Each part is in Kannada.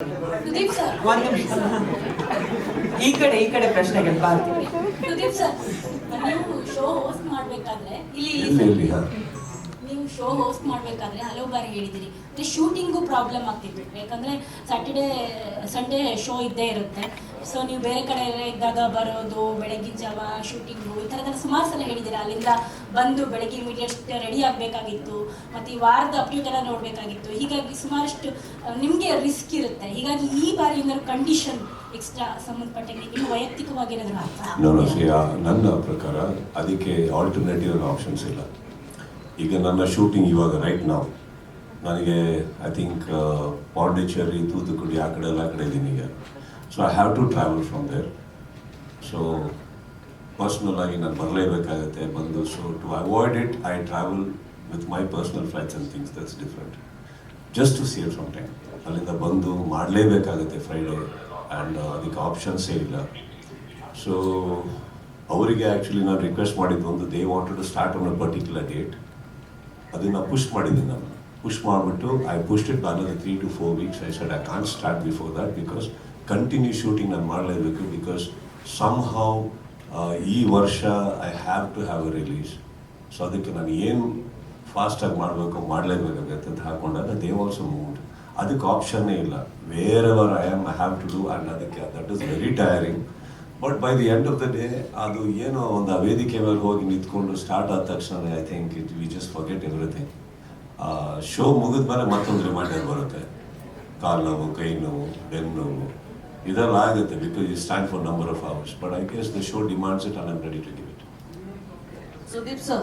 ಸುದೀಪ್ ಸರ್, ಒಂದು ನಿಮಿಷ ಈ ಕಡೆ ಪ್ರಶ್ನೆಗೆ ಬರ್ತೀವಿ. ಸುದೀಪ್ ಸರ್, ನೀವು ಶೋ ಹೋಸ್ಟ್ ಮಾಡ್ಬೇಕಾದ್ರೆ ನೀವು ಶೋ ಹೋಸ್ಟ್ ಮಾಡ್ಬೇಕಾದ್ರೆ ಹಲವು ಬಾರಿ ಹೇಳಿದಿರಿ ಶೂಟಿಂಗು ಪ್ರಾಬ್ಲಮ್ ಆಗ್ತಿತ್ತು. ಯಾಕಂದ್ರೆ ಸ್ಯಾಟರ್ಡೆ ಸಂಡೇ ಶೋ ಇದ್ದೇ ಇರುತ್ತೆ. ಸೊ ನೀವು ಬೇರೆ ಕಡೆ ಇದ್ದಾಗ ಬರೋದು, ಬೆಳಗಿನ ಜಾವ ಶೂಟಿಂಗು, ಈ ಥರದೆಲ್ಲ ಸುಮಾರು ಸಲ ಹೇಳಿದ್ದೀರಾ. ಅಲ್ಲಿಂದ ಬಂದು ಬೆಳಗ್ಗೆ ಇಮಿಡಿಯೇಟ್ ರೆಡಿ ಆಗಬೇಕಾಗಿತ್ತು, ಮತ್ತು ಈ ವಾರದ ಅಪ್ಡೇಟ್ ಎಲ್ಲ ನೋಡಬೇಕಾಗಿತ್ತು. ಹೀಗಾಗಿ ಸುಮಾರಷ್ಟು ನಿಮಗೆ ರಿಸ್ಕ್ ಇರುತ್ತೆ. ಹೀಗಾಗಿ ಈ ಬಾರಿ ಏನಾದ್ರು ಕಂಡೀಷನ್ ಎಕ್ಸ್ಟ್ರಾ ಸಂಬಂಧಪಟ್ಟಂಗೆ ನಿಮ್ಮ ವೈಯಕ್ತಿಕವಾಗಿರೋದು ನನ್ನ ಪ್ರಕಾರ ಅದಕ್ಕೆ ಆಲ್ಟರ್ನೇಟಿವ್ ಆಪ್ಷನ್ಸ್ ಇಲ್ಲ. ಈಗ ನನ್ನ ಶೂಟಿಂಗ್ ಇವಾಗ ರೈಟ್ ನಾವು ನನಗೆ ಐ ಥಿಂಕ್ ಪಾಂಡಿಚೇರಿ, ತೂತುಕುಡಿ ಆ ಕಡೆ ಎಲ್ಲ ಕಡೆ ಇದ್ದೀನಿ ಈಗ. So I have to travel from there. So personal ಆಗಿ ನಾನು ಬರಲೇಬೇಕಾಗತ್ತೆ ಬಂದು. So to avoid it I travel with my personal flights and things. That's different. Just to save some time. ಅಲ್ಲಿಂದ ಬಂದು ಮಾಡಲೇಬೇಕಾಗತ್ತೆ ಫ್ರೈಡೇ, ಆ್ಯಂಡ್ ಅದಕ್ಕೆ ಆಪ್ಷನ್ಸೇ ಇಲ್ಲ. ಸೊ ಅವರಿಗೆ ಆ್ಯಕ್ಚುಲಿ ನಾನು ರಿಕ್ವೆಸ್ಟ್ ಮಾಡಿದ್ದು ಒಂದು, they wanted to start on a particular date. ಅದನ್ನು ಪುಷ್ ಮಾಡಿದ್ದೀನಿ ನಾನು. ಪುಷ್ ಮಾಡಿಬಿಟ್ಟು I pushed it another 3 to 4 weeks. I said I can't start before that because continue shooting ನಾನು ಮಾಡಲೇಬೇಕು. ಬಿಕಾಸ್ ಸಮ್ ಹೌ ಈ ವರ್ಷ I have to have a release. So ಅದಕ್ಕೆ ನಾನು ಏನು ಫಾಸ್ಟಾಗಿ ಮಾಡಲೇಬೇಕಾಗತ್ತೆ ಅಂತ ಹಾಕೊಂಡಾಗ ದೇ ಆಲ್ಸೋ ಮೂವ್ಡ್. ಅದಕ್ಕೆ ಆಪ್ಷನ್ನೇ ಇಲ್ಲ. Wherever I have to do. And ಅದಕ್ಕೆ that is very tiring. But by the end of the day ಅದು ಏನೋ ಒಂದು ಆ ವೇದಿಕೆ ಮೇಲೆ ಹೋಗಿ ನಿಂತ್ಕೊಂಡು ಸ್ಟಾರ್ಟ್ ಆದ ತಕ್ಷಣ I think we just forget everything. Show ಮುಗಿದ ಮೇಲೆ ಮತ್ತೊಂದು ರಿಮೈಂಡರ್ ಬರುತ್ತೆ. ಕಾಲು ನೋವು, ಕೈ ನೋವು, ಬೆನ್ನು ನೋವು ಇದೆಲ್ಲ ಆಗುತ್ತೆ because you stand for number of hours. But I guess the show demands it and I'm ready to give it. Sudeep sir.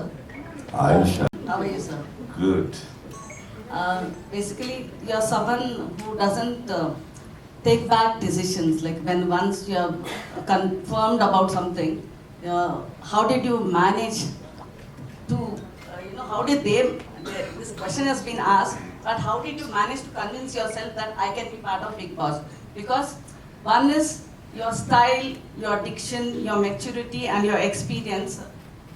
Aisha. How are you, sir? Good. Basically, you're someone who doesn't take back decisions. Like when once you are confirmed about something, how did you manage to, how did this question has been asked, but how did you manage to convince yourself that I can be part of Bigg Boss? Because one is your style, your diction, your maturity and your experience.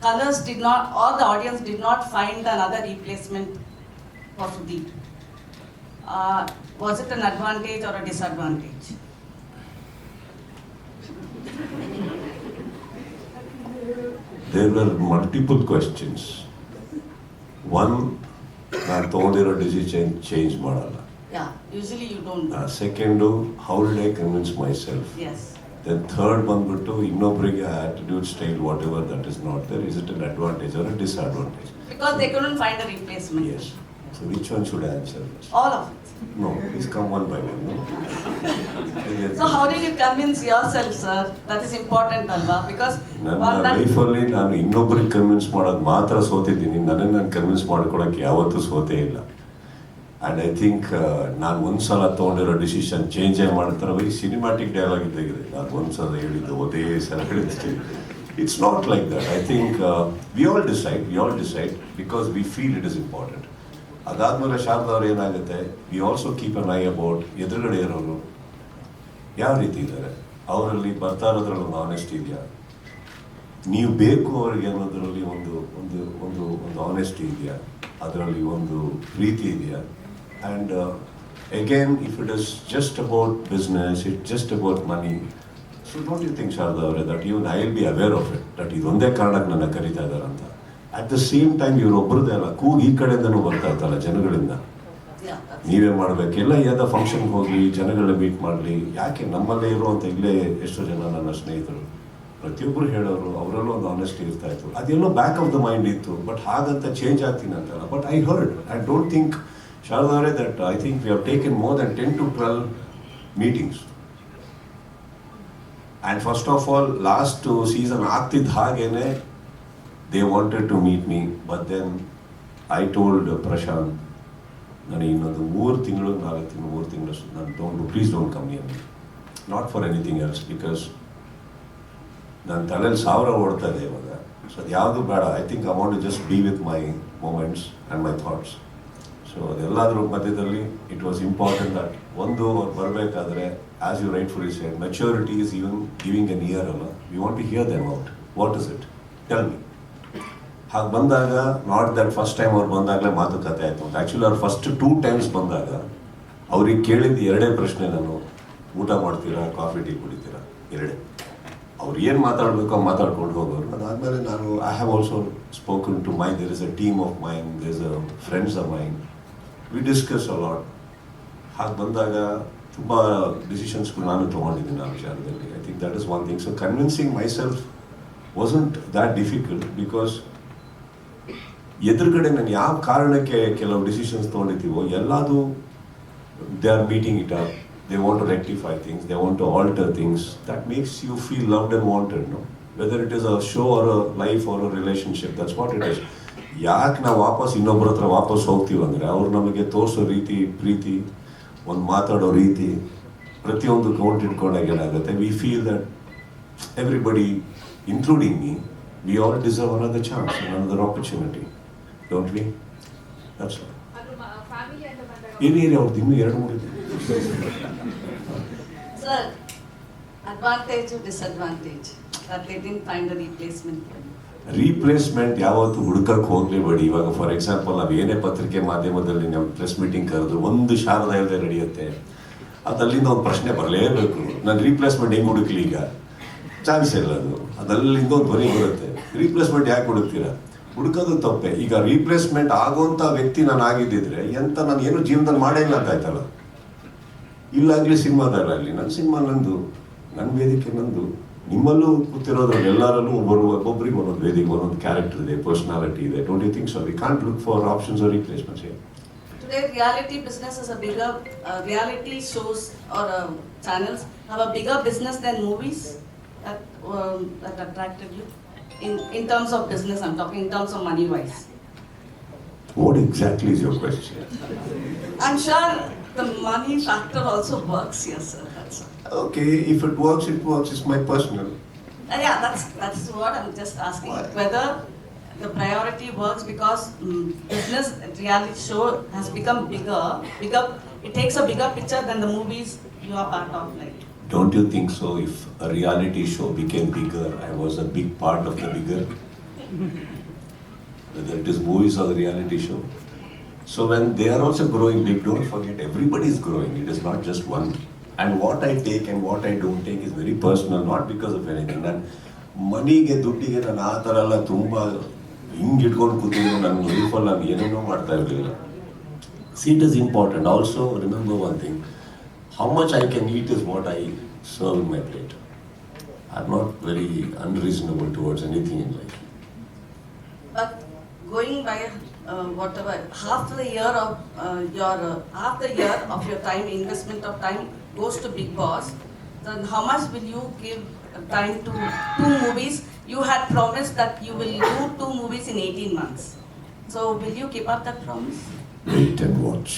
Colors did not, or the audience did not find another replacement for Sudeep. Was it an advantage or a disadvantage? There were multiple questions. One, ನಾನು ತೊಗೊಂಡಿರೋ ಡಿಸಿಷನ್ ಚೇಂಜ್ ಮಾಡಲ್ಲ. Yeah, usually you don't. Second, how did I convince myself. Yes. Then third ಬಂದ್ಬಿಟ್ಟು ಇನ್ನೊಬ್ಬರಿಗೆ attitude, style, whatever that is not there, is it an advantage or a disadvantage? Because they couldn't find a replacement. Yes. So which one should I answer first? All of it. No, please come one by one. No? So how did you convince yourself, sir? That is important, alva? Because ನನ್ನ ಲೈಫಲ್ಲಿ ನಾನು ಇನ್ನೊಬ್ಬರಿಗೆ ಕನ್ವಿನ್ಸ್ ಮಾಡೋದು ಮಾತ್ರ ಸೋತಿದ್ದೀನಿ. ನನ್ನನ್ನು ನಾನು ಕನ್ವಿನ್ಸ್ ಮಾಡ್ಕೊಳಕ್ಕೆ ಯಾವತ್ತೂ ಸೋತೇ ಇಲ್ಲ. ಆ್ಯಂಡ್ ಐ ಥಿಂಕ್ ನಾನು ಒಂದು ಸಲ ತೊಗೊಂಡಿರೋ ಡಿಸಿಷನ್ ಚೇಂಜೇ ಮಾಡ್ತಾರೆ. ಬರೀ ಸಿನಿಮ್ಯಾಟಿಕ್ ಡೈಲಾಗ್ ಇದ್ದಾಗಿದೆ. ನಾನು ಒಂದು ಸಲ ಹೇಳಿದ್ದು ಒಂದೇ ಸಲ ಹೇಳಿದ್ದೆ. It's not like that. I think we all decide because we feel it is important. ಅದಾದಮೇಲೆ ಶಾರದಾ ಅವ್ರು ಏನಾಗುತ್ತೆ, we also keep an I about ಎದುರುಗಡೆ ಇರೋರು ಯಾವ ರೀತಿ ಇದ್ದಾರೆ, ಅವರಲ್ಲಿ ಬರ್ತಾ ಇರೋದ್ರಲ್ಲಿ ಒಂದು ಆನೆಸ್ಟ್ ಇದೆಯಾ, ನೀವು ಬೇಕು ಅವ್ರಿಗೆ ಅನ್ನೋದ್ರಲ್ಲಿ ಒಂದು ಒಂದು ಒಂದು ಒಂದು ಆನೆಸ್ಟಿ ಇದೆಯಾ, ಅದರಲ್ಲಿ ಒಂದು ಪ್ರೀತಿ ಇದೆಯಾ. And again if it is just about business, it just about money, so don't you think Sharada ಅವರೇ that even I will be aware of it, that ಇದೊಂದೇ ಕಾರಣಕ್ಕೆ ನನ್ನ ಕರೀತಾ ಇದ್ದಾರಂತ. ಅಟ್ ದ ಸೇಮ್ ಟೈಮ್ ಇವ್ರೊಬ್ಬರದೇ ಅಲ್ಲ, ಕೂಗಿ ಈ ಕಡೆಯಿಂದನೂ ಬರ್ತಾ ಇರ್ತಲ್ಲ ಜನಗಳಿಂದ, ನೀವೇ ಮಾಡಬೇಕೆಲ್ಲ. ಯಾವುದೋ ಫಂಕ್ಷನ್ಗೆ ಹೋಗಿ ಜನಗಳನ್ನ ಮೀಟ್ ಮಾಡಲಿ, ಯಾಕೆ ನಮ್ಮಲ್ಲೇ ಇರುವಂಥ ಇಲ್ಲೇ ಎಷ್ಟೋ ಜನ ನನ್ನ ಸ್ನೇಹಿತರು ಪ್ರತಿಯೊಬ್ಬರು ಹೇಳೋರು, ಅವರಲ್ಲೂ ಒಂದು ಆನೆಸ್ಟಿ ಇರ್ತಾ ಇತ್ತು. ಅದೆಲ್ಲೋ ಬ್ಯಾಕ್ ಆಫ್ ದ ಮೈಂಡ್ ಇತ್ತು. ಬಟ್ ಹಾಗಂತ ಚೇಂಜ್ ಆಗ್ತೀನಿ ಅಂತಲ್ಲ. But I heard, I don't think Sharada ಅವರೇ that I think we have taken more than 10 to 12 meetings. And first of all last season ಆಗ್ತಿದ್ದ ಹಾಗೇನೆ they wanted to meet me, but then I told Prashant, ನನಗೆ ಇನ್ನೊಂದು 3 ತಿಂಗಳು 4 ತಿಂಗಳು ನಾನು please don't come near me, not for anything else, because ನನ್ನ ತಲೆಯಲ್ಲಿ 1000 ಓಡ್ತಾ ಇದೆ ಇವಾಗ. ಸೊ ಅದು ಯಾವುದು ಬೇಡ. I think I want to just be with my moments and my thoughts. So ಅದೆಲ್ಲದ್ರ ಮಧ್ಯದಲ್ಲಿ ಇಟ್ ವಾಸ್ ಇಂಪಾರ್ಟೆಂಟ್ ದಟ್ ಒಂದು ಅವ್ರು ಬರಬೇಕಾದ್ರೆ, as you rightfully said, maturity is even giving an ear ಅಲ್ಲ. We want to hear them out. What is it, tell me. ಹಾಗೆ ಬಂದಾಗ ನಾಟ್ ದಟ್ ಫಸ್ಟ್ ಟೈಮ್ ಅವ್ರು ಬಂದಾಗಲೇ ಮಾತುಕತೆ ಆಯಿತು ಅಂತ. ಆ್ಯಕ್ಚುಲಿ ಅವ್ರು ಫಸ್ಟ್ 2 times ಬಂದಾಗ ಅವ್ರಿಗೆ ಕೇಳಿದ್ದು ಎರಡೇ ಪ್ರಶ್ನೆ ನಾನು, ಊಟ ಮಾಡ್ತೀರಾ, ಕಾಫಿ ಟೀ ಕುಡಿತೀರಾ, ಎರಡೇ. ಅವ್ರು ಏನು ಮಾತಾಡಬೇಕೋ ಮಾತಾಡ್ಕೊಂಡು ಹೋಗೋರು. ಅದಾದಮೇಲೆ ನಾನು I have also spoken to my, there is a team of mine, there is a friends of mine, we discuss a lot. ಹಾಗೆ ಬಂದಾಗ ತುಂಬ ಡಿಸಿಷನ್ಸ್ಗಳು ನಾನು ತೊಗೊಂಡಿದ್ದೀನಿ ಆ ವಿಚಾರದಲ್ಲಿ. I think that is one thing. So convincing myself wasn't that difficult, because ಎದುರುಗಡೆ ನಾನು ಯಾವ ಕಾರಣಕ್ಕೆ ಕೆಲವು ಡಿಸಿಷನ್ಸ್ ತೊಗೊಂಡಿದ್ದೀವೋ ಎಲ್ಲದು they are meeting it up. They want to rectify things, they want to alter things. That makes you feel loved and wanted, no? Whether it is a show or a life or a relationship, that's what it is. ಯಾಕೆ ನಾವು ವಾಪಸ್ ಇನ್ನೊಬ್ಬರ ಹತ್ರ ವಾಪಸ್ ಹೋಗ್ತೀವಿ ಅಂದರೆ, ಅವ್ರು ನಮಗೆ ತೋರಿಸೋ ರೀತಿ, ಪ್ರೀತಿ, ಒಂದು ಮಾತಾಡೋ ರೀತಿ, ಪ್ರತಿಯೊಂದು ಕೌಂಟ್ ಇಟ್ಕೊಂಡಾಗ ಏನಾಗುತ್ತೆ, we feel that everybody, including me, we all deserve another chance, another opportunity, don't we? That's all. ಏನೇ ಅವ್ರದ್ದು ಇನ್ನೂ 2-3 ಇದೆ. Sir, advantage or disadvantage that they didn't find a replacement for you? Replacement ಯಾವತ್ತು ಹುಡುಕಕ್ಕೆ ಹೋಗ್ಲೇಬೇಡಿ. ಇವಾಗ ಫಾರ್ ಎಕ್ಸಾಂಪಲ್ ನಾವು ಏನೇ ಪತ್ರಿಕೆ ಮಾಧ್ಯಮದಲ್ಲಿ ನಾವು ಪ್ರೆಸ್ ಮೀಟಿಂಗ್ ಕರೆದು ಒಂದು ಶಾರದ ಇಲ್ಲದೆ ನಡೆಯುತ್ತೆ, ಅದಲ್ಲಿಂದ ಒಂದು ಪ್ರಶ್ನೆ ಬರಲೇಬೇಕು, ನಾನು ರೀಪ್ಲೇಸ್ಮೆಂಟ್ ಹೆಂಗೆ ಹುಡುಕ್ಲಿ, ಈಗ ಚಾನ್ಸ್ ಇಲ್ಲ. ಅದಲ್ಲಿಂದ ಒಂದು ಧ್ವನಿ ಬರುತ್ತೆ, ರೀಪ್ಲೇಸ್ಮೆಂಟ್ ಯಾಕೆ ಹುಡುಕ್ತೀರಾ? ಹುಡುಕೋದು ತಪ್ಪೆ. ಈಗ ರೀಪ್ಲೇಸ್ಮೆಂಟ್ ಆಗೋಂಥ ವ್ಯಕ್ತಿ ನಾನು ಆಗಿದ್ದಿದ್ರೆ ಎಂತ ನಾನು ಏನು ಜೀವನದಲ್ಲಿ ಮಾಡೇ ಇಲ್ಲ ಅಂತ ಆಯ್ತಲ್ಲ. ಇಲ್ಲಾಗಲಿ ಸಿನಿಮಾದಾಗಲಿ, ನನ್ನ ಸಿನಿಮಾ ನಂದು, ನನ್ನ ವೇದಿಕೆ ನಂದು. ನಿಮ್ಮಲ್ಲೂ ಕೂತಿರೋದ್ರಲ್ಲಿ ಎಲ್ಲರಲ್ಲೂ ಒಬ್ಬೊಬ್ಬರಿಗೆ ಒಂದೊಂದು ವೇದಿಕೆ, ಒಂದೊಂದು ಕ್ಯಾರೆಕ್ಟರ್ ಇದೆ, ಪರ್ಸನಾಲಿಟಿ ಇದೆ. Don't you think so? We can't look for options or replacements here. Today, reality business is a bigger, reality shows or channels have a bigger business than movies. That attracted you in terms of business. I'm talking in terms of money wise. What exactly is your question? I'm sure the money factor also works here, sir. That's all. Okay, if it works, it works. It's my personal. Yeah, that's what I'm just asking. Why? Whether the priority works because business reality show has become bigger. It takes a bigger picture than the movies you are part of, like. Don't you think so? If a reality show became bigger, I was a big part of the bigger. Whether it is movies or the reality show. So when they are also growing big, don't forget everybody is growing. It is not just one. And what I take and what I don't take is very personal, not because of anything. And ಮನಿಗೆ ದುಡ್ಡಿಗೆ ನಾನು ಆ ಥರ ಎಲ್ಲ ತುಂಬ ಹಿಂಗೆ ಇಟ್ಕೊಂಡು ಕೂತಿದ್ರು. ನನ್ನ ಲೈಫಲ್ಲಿ ನಾನು ಏನೇನೋ ಮಾಡ್ತಾ ಇರಲಿಲ್ಲ. See, it is important. Also, remember one thing. How much I can eat is what I serve in my plate. I'm not very unreasonable towards anything in life. But going by whatever half the year of your time, investment of time goes to Bigg Boss, then how much will you give time to 2 movies? You had promised that you will do 2 movies in 18 months. So will you keep up that promise? Wait and watch.